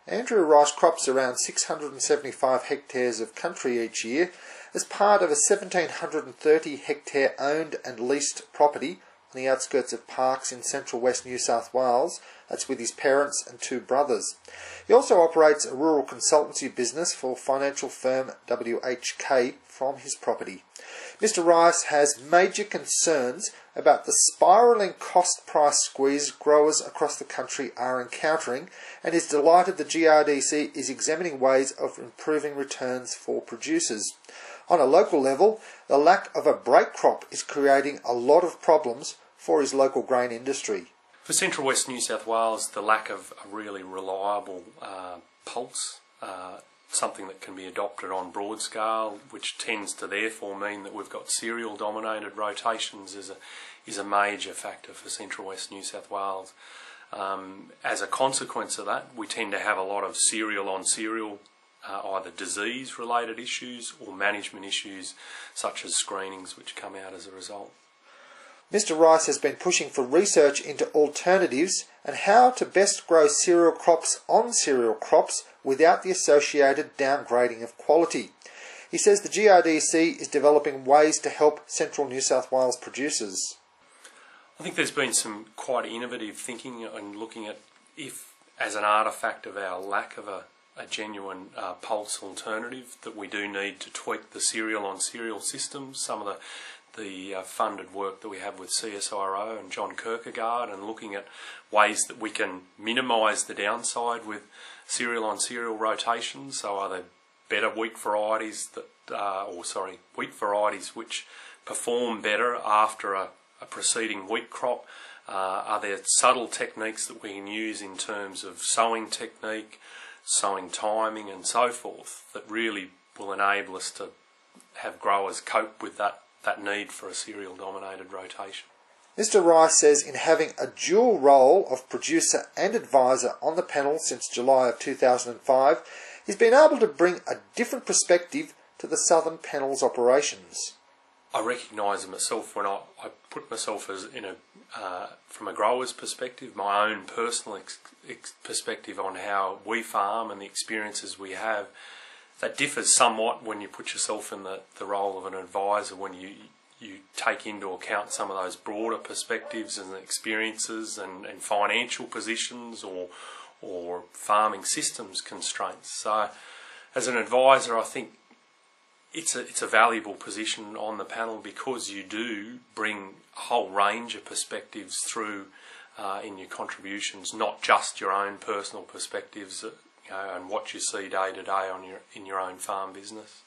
Andrew Rice crops around 675 hectares of country each year as part of a 1,730 hectare owned and leased property on the outskirts of Parkes in central west New South Wales. That's with his parents and two brothers. He also operates a rural consultancy business for financial firm WHK from his property. Mr. Rice has major concerns about the spiralling cost price squeeze growers across the country are encountering, and is delighted the GRDC is examining ways of improving returns for producers. On a local level, the lack of a break crop is creating a lot of problems for his local grain industry. For Central West New South Wales, the lack of a really reliable pulse, something that can be adopted on broad scale, which tends to therefore mean that we've got cereal dominated rotations, is a major factor for Central West New South Wales. As a consequence of that, we tend to have a lot of cereal on cereal, either disease related issues or management issues such as screenings which come out as a result. Mr. Rice has been pushing for research into alternatives and how to best grow cereal crops on cereal crops without the associated downgrading of quality. He says the GRDC is developing ways to help Central New South Wales producers. I think there's been some quite innovative thinking and looking at if, as an artefact of our lack of a genuine pulse alternative, that we do need to tweak the cereal on cereal systems. Some of the funded work that we have with CSIRO and John Kierkegaard, and looking at ways that we can minimise the downside with cereal on cereal rotations. So are there better wheat varieties wheat varieties which perform better after a preceding wheat crop? Are there subtle techniques that we can use in terms of sowing technique, sowing timing and so forth, that really will enable us to have growers cope with that need for a cereal dominated rotation? Mr. Rice says in having a dual role of producer and advisor on the panel since July of 2005, he's been able to bring a different perspective to the Southern Panel's operations. I recognise myself when I put myself as from a grower's perspective, my own personal perspective on how we farm and the experiences we have. That differs somewhat when you put yourself in the role of an advisor, when you take into account some of those broader perspectives and experiences and financial positions or farming systems constraints. So as an advisor, I think it's a valuable position on the panel, because you do bring a whole range of perspectives through in your contributions, not just your own personal perspectives and what you see day to day in your own farm business.